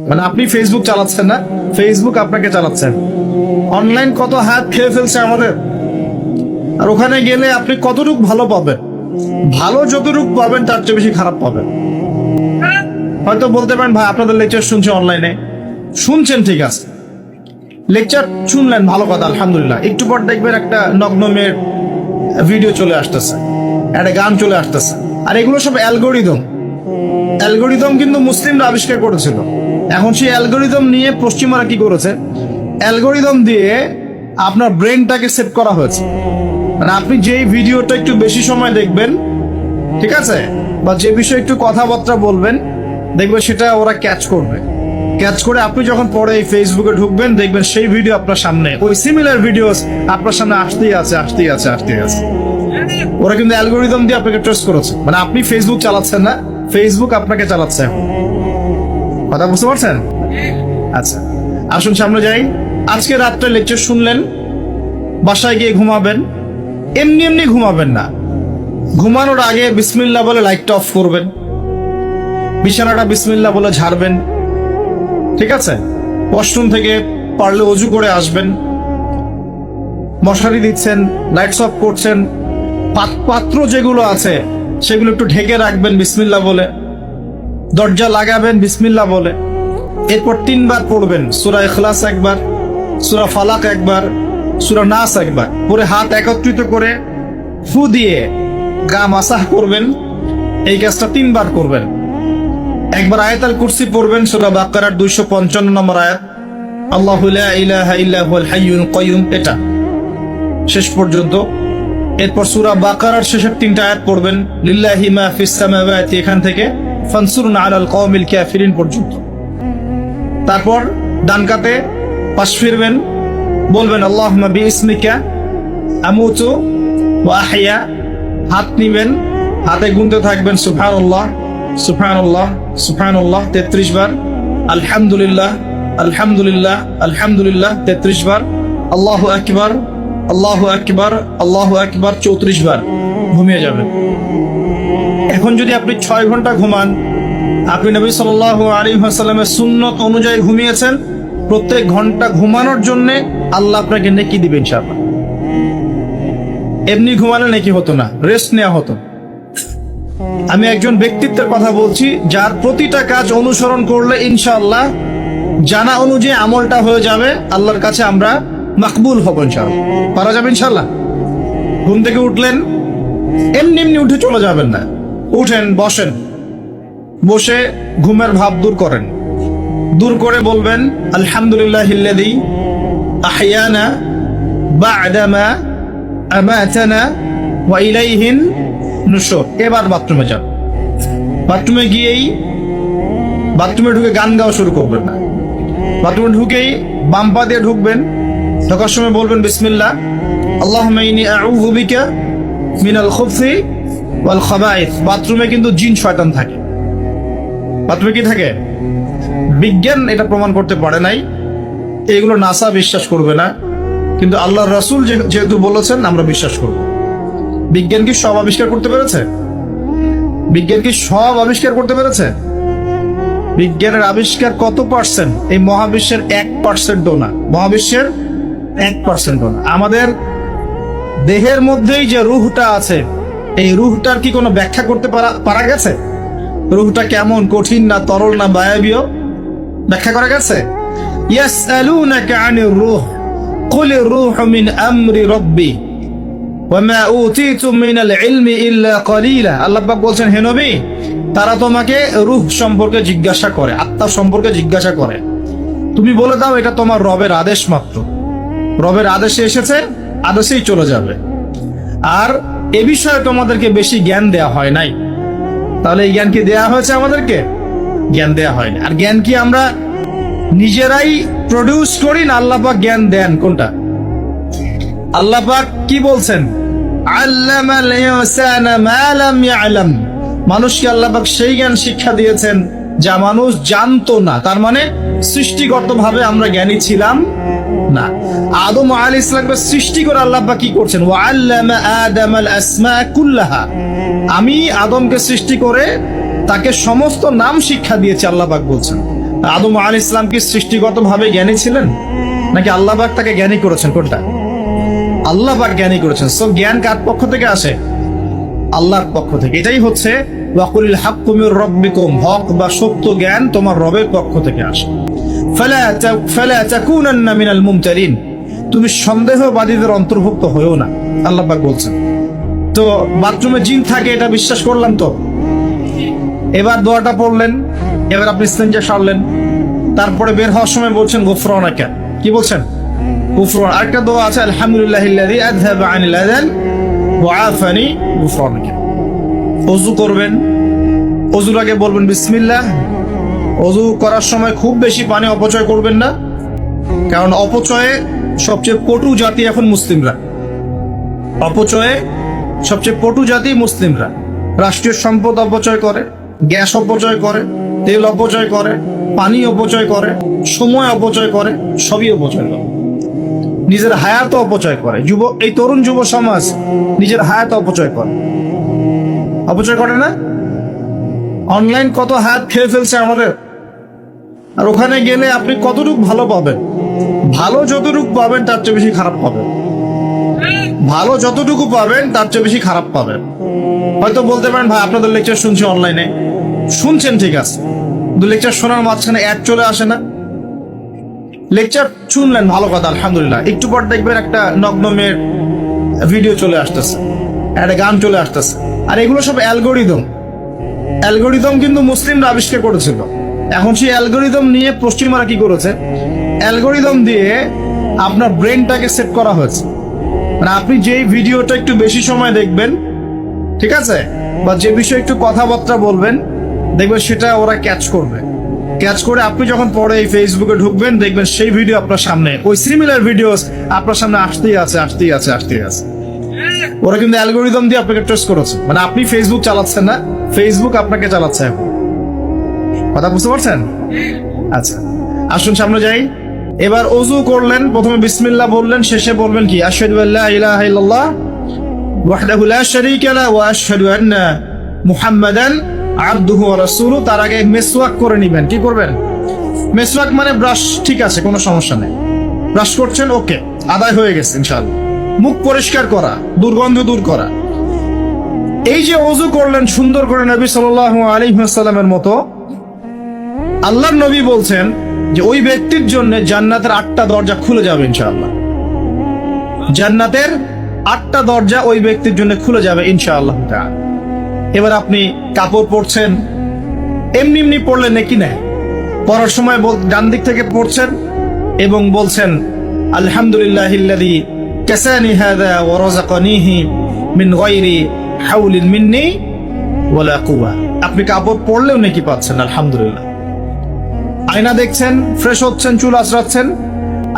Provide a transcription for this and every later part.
মানে আপনি ফেসবুক চালাচ্ছেন না, ফেসবুক আপনাকে চালাচ্ছেন। অনলাইন কত হাত খেয়ে ফেলছে আমাদের। আর ওখানে গেলে আপনি কতটুকু ভালো পাবেন, ভালো যতটুকু পাবেন তার চেয়ে বেশি খারাপ পাবেন। হয়তো বলতে পারেন ভাই আপনাদের লেকচার শুনছে অনলাইনে, শুনছেন ঠিক আছে, লেকচার শুনলেন ভালো কথা আলহামদুলিল্লাহ। একটু পর দেখবেন একটা নগ্ন মেয়ের ভিডিও চলে আসতেছে, একটা গান চলে আসতেছে, আর এগুলো সব অ্যালগোরিদম। অ্যালগোরিদম কিন্তু মুসলিমরা আবিষ্কার করেছিল। এখন সেই অ্যালগোরিদম নিয়ে পশ্চিমারা কি করেছে, অ্যালগোরিদম দিয়ে আপনার ব্রেনটাকে সেট করা হয়েছে। মানে আপনি যেই ভিডিওটা একটু বেশি সময় দেখবেন, ঠিক আছে, বা যে বিষয়ে একটু কথাবার্তা বলবেন, দেখবেন সেটা ওরা ক্যাচ করবে। ক্যাচ করে আপনি যখন পরে এই ফেসবুকে ঢুকবেন, দেখবেন সেই ভিডিও আপনার সামনে, ওই সিমিলার ভিডিও আপনার সামনে আসতেই আছে, আসতেই আছে, আসতেই আছে। ওরা কিন্তু অ্যালগোরিদম দিয়ে আপনাকে ট্রেস করেছে। মানে আপনি ফেসবুক চালাচ্ছেন না, ফেসবুক আপনাকে চালাচ্ছে। কথা বুঝতে পারছেন? আচ্ছা, আসুন সামনে যাই। আজকে রাত্রে লেকচার শুনলেন, বাসায় গিয়ে ঘুমাবেন। এমনি এমনি ঘুমাবেন না, ঘুমানোর আগে বিসমিল্লাহ বলে লাইটটা অফ করবেন, বিছানাটা বিসমিল্লাহ বলে ঝাড়বেন, ঠিক আছে। ওয়াশরুম থেকে পারলে অজু করে আসবেন। মশারি দিচ্ছেন, লাইটস অফ করছেন, পাত্র যেগুলো আছে সেগুলো একটু ঢেকে রাখবেন বিসমিল্লাহ বলে, দরজা লাগাবেন বিসমিল্লাহ বলে। এরপর 3 বার পড়বেন সূরা ইখলাস একবার, সূরা ফালাক একবার, সূরা নাস একবার, পরে হাত একত্রিত করে ফু দিয়ে গা মাসাহ করবেন। এই কাজটা 3 বার করবেন। একবার আয়াতুল কুরসি পড়বেন, সূরা বাকারার 255 নম্বর আয়াত, আল্লাহু লা ইলাহা ইল্লা হুয়াল হাইয়ুল কাইয়ুম, এটা শেষ পর্যন্ত। এরপর সূরা বাকারার শেষের 3টা আয়াত পড়বেন, লিল্লাহি মা ফিস সামাওয়াতি, এখান থেকে ফানসুরনা আলাল কওমিল কাফিরিন পর্যন্ত। তারপর ডান কাতে পাশ ফিরবেন, বলবেন আল্লাহুম্মা বিইসমিকা আমুতু ওয়া আহইয়া। হাত নিবেন, হাতে গুনতে থাকবেন সুবহানাল্লাহ সুবহানাল্লাহ সুবহানাল্লাহ 33 বার, আলহামদুলিল্লাহ আলহামদুলিল্লাহ আলহামদুলিল্লাহ 33 বার, আল্লাহু আকবার আল্লাহু আকবার আল্লাহু আকবার 34 বার। ঘুমিয়ে যাবেন। এখন যদি আপনি 6 ঘন্টা ঘুমান, আপনি নবী সাল্লাল্লাহু আলাইহি ওয়াসাল্লামের সুন্নত অনুযায়ী ঘুমিয়েছেন, প্রত্যেক ঘন্টা ঘুমানোর জন্য আল্লাহ আপনাকে নেকি দিবেন ইনশাআল্লাহ। এমনি ঘুমালে নেকি হতো না, রেস্ট নেওয়া হতো। আমি একজন ব্যক্তিত্বের কথা বলছি, যার প্রতিটা কাজ অনুসরণ করলে ইনশাআল্লাহ জানা অনুযায়ী আমলটা হয়ে যাবে, আল্লাহর কাছে আমরা মাকবুল হব ইনশাআল্লাহ। পারা যাবে ইনশাআল্লাহ। ঘুম থেকে উঠলেন, এমনি এমনি উঠে চলে যাবেন না। উঠেন, বসেন, বসে ঘুমের ভাব দূর করেন, দূর করে বলবেন আলহামদুলিল্লাহিল্লাযী আহইয়ানা বা'দামা আমাতানা ওয়া ইলাইহিন নুশুর। এবার বাথরুমে যান। বাথরুমে গিয়েই, বাথরুমে ঢুকে গান গাওয়া শুরু করবেন না। বাথরুমে ঢুকেই বাম পা দিয়ে ঢুকবেন, ঢোকার সময় বলবেন বিসমিল্লাহ, আল্লাহুম্মা ইন্নী আউযু বিকা মিনাল খুবসি ওয়াল খাবাইস। বাথরুমে কিন্তু জিন শয়তান থাকে। বাথরুমে কি থাকে? বিজ্ঞান এটা প্রমাণ করতে পারে নাই, এগুলো নাসা বিশ্বাস করবে না, কিন্তু আল্লাহর রাসূল যেহেতু বলেছেন আমরা বিশ্বাস করব। বিজ্ঞান কি সব আবিষ্কার করতে পেরেছে? বিজ্ঞান কি সব আবিষ্কার করতে পেরেছে? বিজ্ঞানের আবিষ্কার কত পার্সেন্ট? এই মহাবিশ্বের 1%ও না। মহাবিশ্বের 1%ও না। আমাদের দেহের মধ্যেই যে রুহটা আছে, এই রুহটার কি কোনো ব্যাখ্যা করতে পারা গেছে? রুহটা কেমন, কঠিন না তরল না বায়বীয়, ব্যাখ্যা করা গেছে? ইয়াসআলুনাকা আনির রূহ কুলির রূহু মিন আমরি রাব্বি ওয়া মা উতীতুম মিনাল ইলমি ইল্লা কলিলা। আল্লাহ পাক বলছেন, হে নবী, তারা তোমাকে রূহ সম্পর্কে জিজ্ঞাসা করে, আত্মা সম্পর্কে জিজ্ঞাসা করে, তুমি বলে দাও এটা তোমার রবের আদেশ মাত্র। রবের আদেশে এসেছে, আদেশেই চলে যাবে। আর এ বিষয়ে তোমাদেরকে বেশি জ্ঞান দেয়া হয় নাই। তাহলে এই জ্ঞান কি দেয়া হয়েছে আমাদেরকে? জ্ঞান দেয়া হয়নি। আর জ্ঞান কি আমরা নিজেরাই প্রডিউস করি না আল্লাহ পাক জ্ঞান দেন? কোনটা? আল্লাহ পাক কি বলছেন? আল্লামাল ইনসানা মা লাম ইয়ালাম। মানুষকে আল্লাহ পাক সেই জ্ঞান শিক্ষা দিয়েছেন যা মানুষ জানতো না। তার মানে সৃষ্টিগতভাবে আমরা জ্ঞানী ছিলাম না। আদম আলাইহিস সালামকে সৃষ্টি করে আল্লাহ পাক কি করছেন? ওয়া আল্লামা আদামাল আসমা কুল্লাহা। আমি আদমকে সৃষ্টি করে তাকে সমস্ত নাম শিক্ষা দিয়েছি, আল্লাহ পাক বলছেন। আদম আলাইহিস সালাম কি সৃষ্টিগতভাবে জ্ঞানী ছিলেন, নাকি আল্লাহ পাক তাকে জ্ঞানী করেছেন? কোনটা? আল্লাহ পাক জ্ঞানী করেছেন। সো জ্ঞান কার পক্ষ থেকে আসে? আল্লাহর পক্ষ থেকে। এটাই হচ্ছে ওয়াকুলিল হাক্কু মির রাব্বিকুম, হক বা সত্য জ্ঞান তোমার রবের পক্ষ থেকে আসে। ফালা তাকুনান্না মিনাল মুমতারিন, তুমি সন্দেহবাদীদের অন্তর্ভুক্ত হয়েও না, আল্লাহ পাক বলছেন। তো বাথরুমে জিন থাকে এটা বিশ্বাস করলাম তো, এবার দোয়াটা পড়লেন, এবার আপনি ইস্তেঞ্জা সারলেন, তারপরে বের হওয়ার সময় বলছেন গুফরানাকা, কি বলছেন? গুফরান। আরেকটা দোয়া আছে, আলহামদুলিল্লাহিল্লাযী আযহাবা আনিল আযান ওয়া আফানি গুফরানাকা। ওযু করবেন, ওযুর আগে বলবেন বিসমিল্লাহ। ওযু করার সময় খুব বেশি পানি অপচয় করবেন না, কারণ অপচয়ে সবচেয়ে পটু জাতি এখন মুসলিমরা। অপচয়ে সবচেয়ে পটু জাতি মুসলিমরা। রাষ্ট্রীয় সম্পদ অপচয় করে, গ্যাস অপচয় করে, তেল অপচয় করে, পানি অপচয় করে, সময় অপচয় করে, সবই অপচয় করে। নিজের হায়াত অপচয় করে। এই তরুণ যুব সমাজ নিজের হায়াত অপচয় করে, অপচয় করে না? অনলাইন কত হায়াত খেয়ে ফেলছে আমাদের। আর ওখানে গেলে আপনি কতটুকু ভালো পাবেন? ভালো যতটুকু পাবেন তার চেয়ে বেশি খারাপ পাবেন। ভালো যতটুকু পাবেন তার চেয়ে বেশি খারাপ পাবেন। হয়তো বলতে পারেন, ভাই আপনাদের লেকচার শুনছি অনলাইনে। শুনছেন ঠিক আছে, কিন্তু লেকচার শোনার মাঝখানে অ্যাড চলে আসে না? লেকচার শুনলেন, ভালো কথা, আলহামদুলিল্লাহ। একটু পর দেখবেন একটা নগ্ন মেয়ের ভিডিও চলে আসতেছে, একটা গান চলে আসতেছে। আর এগুলো সব অ্যালগোরিদম। অ্যালগোরিদম কিন্তু মুসলিমরা আবিষ্কার করেছিল। এখন সেই অ্যালগোরিদম নিয়ে পশ্চিমারা কি করেছে? অ্যালগোরিদম দিয়ে আপনার ব্রেনটাকে সেট করা হয়েছে। মানে আপনি যেই ভিডিওটা একটু বেশি সময় দেখবেন, ঠিক আছে, বা যে বিষয়ে একটু কথাবার্তা বলবেন, দেখবেন সেটা ওরা ক্যাচ করবে। ক্যাচ করে আপনি যখন পরে এই ফেসবুকে ঢুকবেন, দেখবেন সেই ভিডিও আপনার সামনে, ওই সিমিলার ভিডিওস আপনার সামনে আসতেই আছে। ওরা কিন্তু অ্যালগোরিদম দিয়ে আপনাকে ট্রেস করেছে। মানে আপনি ফেসবুক চালাচ্ছেন না, ফেসবুক আপনাকে চালাচ্ছে এখন। কথা বুঝতে পারছেন? আচ্ছা, আসুন সামনে যাই। এবার ওযু করলেন, প্রথমে বিসমিল্লাহ বললেন, শেষে বলবেন কি? আশহাদু আল্লা ইলাহা ইল্লাল্লাহ ওয়াহদাহু লা শারীকা লাহু ওয়া আশহাদু আন্না মুহাম্মাদান আবদুহু ওয়া রাসূলুহু। তার আগে মেসওয়াক করে নেবেন। কি করবেন? মেসওয়াক মানে ব্রাশ, ঠিক আছে, কোনো সমস্যা নেই। ব্রাশ করছেন, ওকে, আদায় হয়ে গেছে ইনশাআল্লাহ। মুখ পরিষ্কার করা, দুর্গন্ধ দূর করা। এই যে ওযু করলেন সুন্দর করে নবী সাল্লাল্লাহু আলাইহি ওয়াসাল্লামের মতো, আল্লাহর নবী বলছেন যে ওই ব্যক্তির জন্য জান্নাতের 8টা দরজা খুলে যাবে ইনশাআল্লাহ। জান্নাতের 8টা দরজা ওই ব্যক্তির জন্য খুলে যাবে ইনশাআল্লাহ তাআলা। এবার আপনি কাপড় পরছেন, এমনি পড়লেন নাকি না? পড়ার সময় ডান দিক থেকে পড়ছেন এবং বলছেন আলহামদুলিল্লাহিল্লাযী কাসানি হাযা ওয়া রাযাকানিহি মিন গায়রি হাওলিন মিন্নি ওয়ালা কুওয়া। আপনি কাপড় পরলেও নাকি পাচ্ছেন আলহামদুলিল্লাহ। আয়না দেখছেন, ফ্রেশ হচ্ছেন, চুল আঁচড়াচ্ছেন,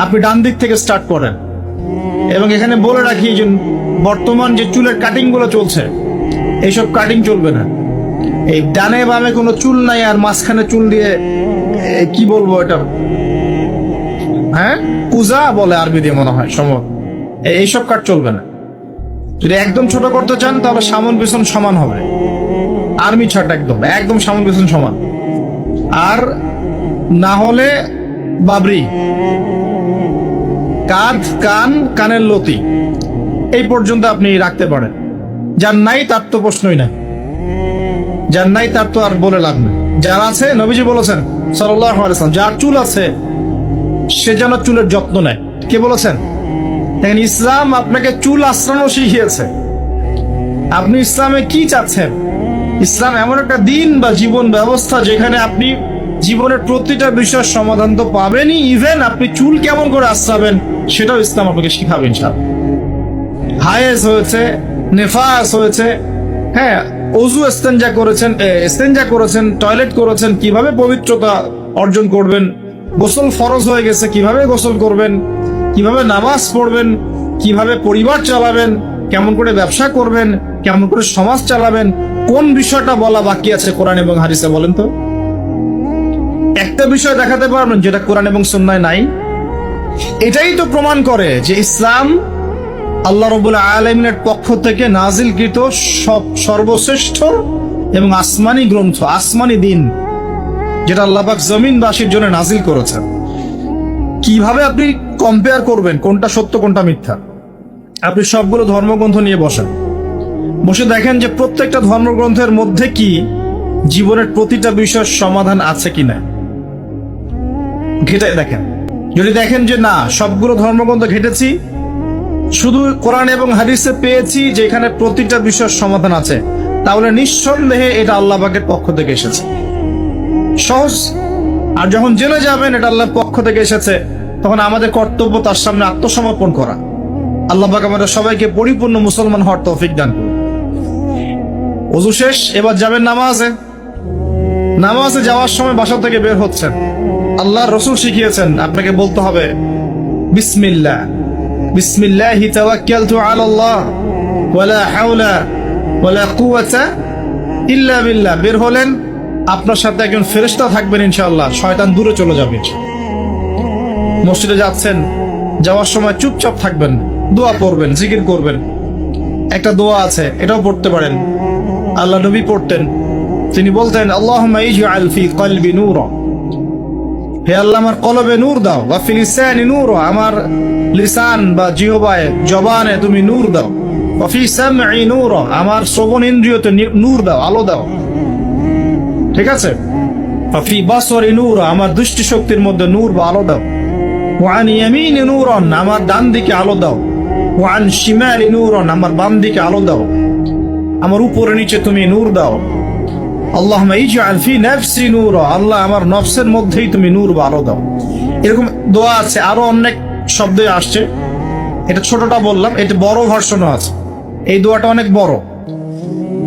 আপনি ডান দিক থেকে স্টার্ট করেন। এবং এখানে বলে রাখি যে বর্তমান যে চুলের কাটিং গুলো চলছে, এইসব কাটিং চলবে না। এই ডানে বামে কোনো চুল নাই আর মাঝখানে চুল দিয়ে কি বলবো এটা, হ্যাঁ, কুজা বলে আরবি দিয়ে মনে হয় সম্ভব। এইসব কাট চলবে না। যদি একদম ছোট করতে চান তাহলে সামন পিছন সমান হবে, আর্মি ছাট, একদম সামন পিছন সমান। আর না হলে বাবরি, কাঁধ, কান, কানের লতি এই পর্যন্ত আপনি রাখতে পারেন। যার নাই তার তো প্রশ্নই নাই, যার নাই তার তো আর বলে লাভ নেই। যার আছে, নবীজি বলেছেন সাল্লাল্লাহু আলাইহি ওয়াসাল্লাম, যার চুল আছে সে যেন চুলের যত্ন নেয়। কে বলেছেন? দেখেন, ইসলাম আপনাকে চুল আশ্রানো শিখিয়েছে। আপনি ইসলামে কি চাচ্ছেন? ইসলাম এমন একটা দিন বা জীবন ব্যবস্থা যেখানে আপনি জীবনের প্রতিটা বিষয়ের সমাধান তো পাবেনই, ইভেন আপনি চুল কেমন করে আশ্রাবেন সেটাও ইসলাম আপনাকে শিখাবে ইনশাআল্লাহ। হায়েজ হয়েছে, নেফাস হয়েছে, হ্যাঁ, ওযু ইস্তেঞ্জা করেছেন, টয়লেট করেছেন, কিভাবে পবিত্রতা অর্জন করবেন, গোসল ফরজ হয়ে গেছে, কিভাবে গোসল করবেন, কিভাবে নামাজ পড়বেন, কিভাবে পরিবার চালাবেন, কেমন করে ব্যবসা করবেন, কেমন করে সমাজ চালাবেন, কোন বিষয়টা বলা বাকি আছে কোরআন এবং হাদিসে? বলেন তো একটা বিষয় দেখাতে পারবেন যেটা কোরআন এবং সুন্নায় নাই? এটাই তো প্রমাণ করে যে ইসলাম আল্লাহ রাব্বুল আলামিনের পক্ষ থেকে নাজিলকৃত সর্বশ্রেষ্ঠ এবং আসমানি গ্রন্থ, আসমানি দিন। যেটা আল্লাহ পাক জমিনবাসীর জন্য নাজিল করেছেন। কিভাবে আপনি কম্পেয়ার করবেন কোনটা সত্য কোনটা মিথ্যা? আপনি সবগুলো ধর্মগ্রন্থ নিয়ে বসে দেখেন যে প্রত্যেকটা ধর্মগ্রন্থের মধ্যে কি জীবনের প্রতিটা বিষয়ের সমাধান আছে কিনা, ঘেটে দেখেন। যদি দেখেন যে না, সবগুলো ধর্মগ্রন্থ ঘেটেছি, শুধু কোরআন এবং হাদিসে পেয়েছি যে এখানে প্রতিটা বিষয়ের সমাধান আছে, তাহলে নিঃসন্দেহে এটা আল্লাহ পাকের পক্ষ থেকে এসেছে, সহজ। আর যখন জেনে যাবেন এটা আল্লাহর পক্ষ থেকে এসেছে, তখন আমাদের কর্তব্য তার সামনে আত্মসমর্পণ করা। আল্লাহ পাক আমাদের সবাইকে পরিপূর্ণ মুসলমান হওয়ার তৌফিক দান করুন। ওযু শেষ, এবার যাবেন নামাজে। নামাজে যাওয়ার সময় বাসা থেকে বের হচ্ছেন, আল্লাহর রাসূল শিখিয়েছেন আপনাকে বলতে হবে বিসমিল্লাহ, বিসমিল্লাহি তাওয়াক্কালতু আলাল্লাহ ওয়ালা হাওলা ওয়ালা কুওয়াতা ইল্লা বিল্লাহ। বের হলেন, আপনার সাথে একজন ফেরেশতা থাকবেন ইনশাআল্লাহ, শয়তান দূরে চলে যাবে। মসজিদে যাচ্ছেন, যাওয়ার সময় চুপচাপ থাকবেন, দোয়া পড়বেন, জিকির করবেন। একটা দোয়া আছে, এটাও পড়তে পারেন, আল্লাহ নবী পড়তেন। তিনি বলতেন আল্লাহুম্মা ইজআল ফি কলবি নূরা, হে আল্লাহ আমার কলবে নূর দাও, ওয়া ফি লিসানি নূরা, আমার লিসান বা জিহ্বায় জবানে তুমি নূর দাও, ওয়া ফি সামঈ নূরা, আমার শ্রবণ ইন্দ্রিয়তে নূর দাও, আলো দাও। ঠিক আছে? ওয়া ফি বাসরি নূরা, আমার দৃষ্টি শক্তির মধ্যে নূর বা আলো দাও, ওয়া আন ইয়ামিনি নূরান, আমার ডান দিকে আলো দাও, ওয়া আন শিমালি নূরান, আমার বাম দিকে আলো দাও, আমার উপরে নিচে তুমি নূর দাও। আল্লাহুম্মা ইজআল ফি নাফসি নূরা, আল্লাহ আমার নফসের মধ্যেই তুমি নূর বা আলো দাও। এরকম দোয়া আছে, আরো অনেক শব্দ আসছে। এটা ছোটটা বললাম, এটা বড় ভার্সনও আছে। এই দোয়াটা অনেক বড়,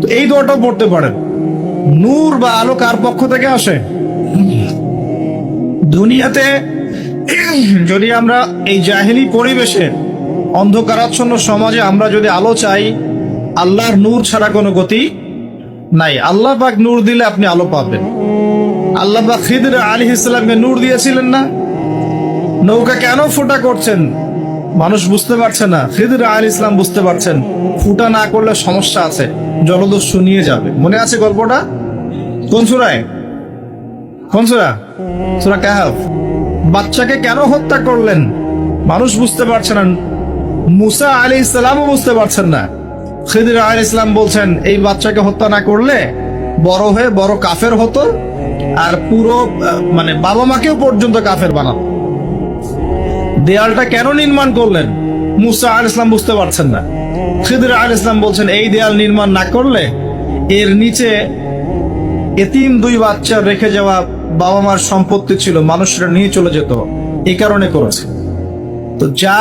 তো এই দোয়াটাও পড়তে পারেন। নূর বা আলো কার পক্ষ থেকে আসে? দুনিয়াতে যদি আমরা এই জাহেলি পরিবেশে, অন্ধকারাচ্ছন্ন সমাজে আমরা যদি আলো চাই, আল্লাহর নূর ছাড়া কোনো গতি নাই। আল্লাহ পাক নূর দিলে আপনি আলো পাবেন। আল্লাহ পাক খিদর আলাইহিস সালামকে নূর দিয়েছিলেন না? নৌকা কেন ফুটা করছেন মানুষ বুঝতে পারছে না, খিদর আলাইহিস সালাম বুঝতে পারছেন ফুটা না করলে সমস্যা আছে, জলদস্যু নিয়ে যাবে। মনে আছে গল্পটা? কোন সূরায়? কোন সূরা? সূরা কাহফ। বাচ্চাকে কেন হত্যা করলেন মানুষ বুঝতে পারছে না, মুসা আলাইহিস সালামও বুঝতে পারছেন না। খিদর আলাইহিস সালাম বলছেন এই বাচ্চাকে হত্যা না করলে বড় হয়ে বড় কাফের হতো, আর পুরো মানে বাবা মাকেও পর্যন্ত কাফের বানাতো। দেয়ালটা কেন নির্মাণ করলেন মুসা আলাইহিস সালাম বুঝতে পারছেন না। খিদর আলাইহিস সালাম বলছেন এই দেয়াল নির্মাণ না করলে এর নিচে এতিম দুই বাচ্চা রেখে যাওয়া বাবা মার সম্পত্তি ছিল, মানুষরা নিয়ে চলে যেত, এই কারণে করেছে। তো যা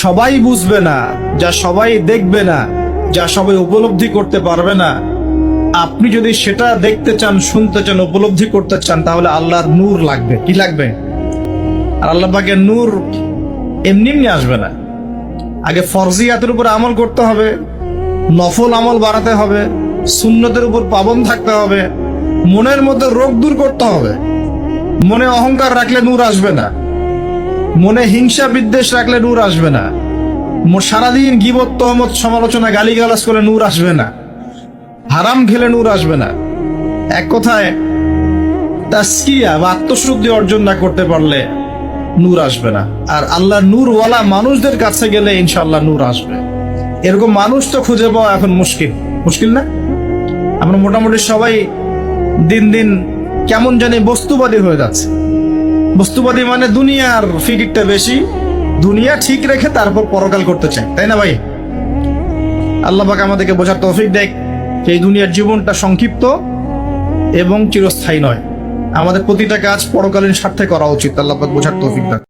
সবাই বুঝবে না, যা সবাই দেখবে না, যা সবাই উপলব্ধি করতে পারবে না, আপনি যদি সেটা দেখতে চান, শুনতে চান, উপলব্ধি করতে চান, তাহলে আল্লাহর নূর লাগবে। কি লাগবে? আর আল্লাহ পাকের নূর এমনি এমনি আসবে না। আগে ফরজিয়াতের উপর আমল করতে হবে, নফল আমল বাড়াতে হবে, সুন্নতের উপর পাবন থাকতে হবে, মনের মধ্যে রোগ দূর করতে হবে। মনে অহংকার রাখলে নূর আসবে না, মনে হিংসা বিদ্বেষ রাখলে নূর আসবে না, সারাদিন গীবত তহমত সমালোচনা গালিগালাজ করে নূর আসবে না, হারাম খেলে নূর আসবে না। এক কথায় তাসকিয়া বা আত্মশুদ্ধি অর্জন না করতে পারলে নূর আসবে না। আর আল্লাহ নূরওয়ালা মানুষদের কাছে গেলে ইনশাআল্লাহ নূর আসবে। এরকম মানুষ তো খুঁজে পাওয়া এখন মুশকিল না? আমরা মোটামুটি সবাই দিন দিন কেমন জানি বস্তুবাদী হয়ে যাচ্ছে। বস্তুবাদী মানে দুনিয়ার ফিকিরটা বেশি, দুনিয়া ঠিক রেখে তারপর পরকাল করতে চায়, তাই না ভাই? আল্লাহ পাক আমাদেরকে বোঝার তৌফিক দেয় যে এই দুনিয়ার জীবনটা সংক্ষিপ্ত এবং চিরস্থায়ী নয়। আমাদের প্রতিটা কাজ পরকালীন স্বার্থে করা উচিত। আল্লাহ পাক বোঝার তৌফিক দেয়।